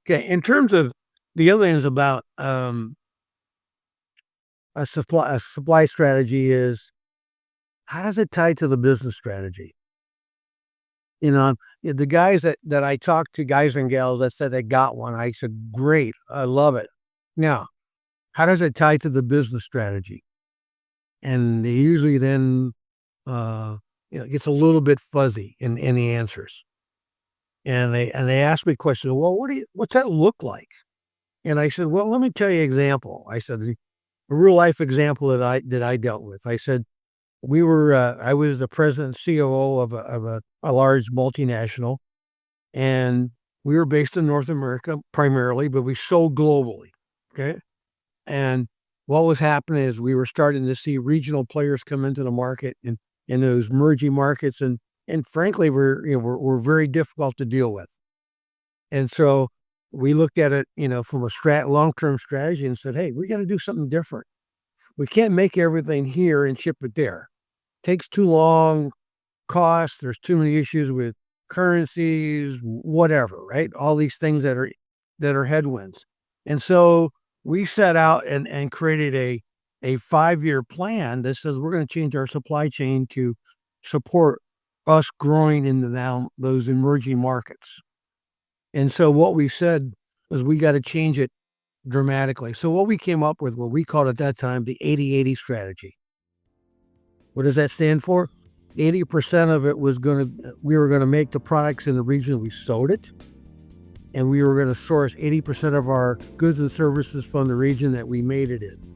Okay, in terms of the other things about a supply strategy is how does it tie to the business strategy? The guys that I talked to, guys and gals that said they got one, I said, great, I love it. Now, how does it tie to the business strategy? And they usually then, it gets a little bit fuzzy in the answers. And they ask me questions. Well, what's that look like? And I said, well, let me tell you an example. I said, a real life example that I dealt with. I said, I was the president and COO of a large multinational, and we were based in North America primarily, but we sold globally. Okay. And what was happening is we were starting to see regional players come into the market in those emerging markets. And frankly, we're very difficult to deal with. And so we looked at it, from a long-term strategy and said, hey, we got to do something different. We can't make everything here and ship it there. Takes too long, cost, there's too many issues with currencies, whatever, right? All these things that are headwinds. And so we set out and created a 5-year plan that says we're going to change our supply chain to support us growing into now those emerging markets. And so what we said was we got to change it dramatically. So what we came up with, what we called at that time, the 80/80 strategy. What does that stand for? 80% of it we were going to make the products in the region we sold it. And we were going to source 80% of our goods and services from the region that we made it in.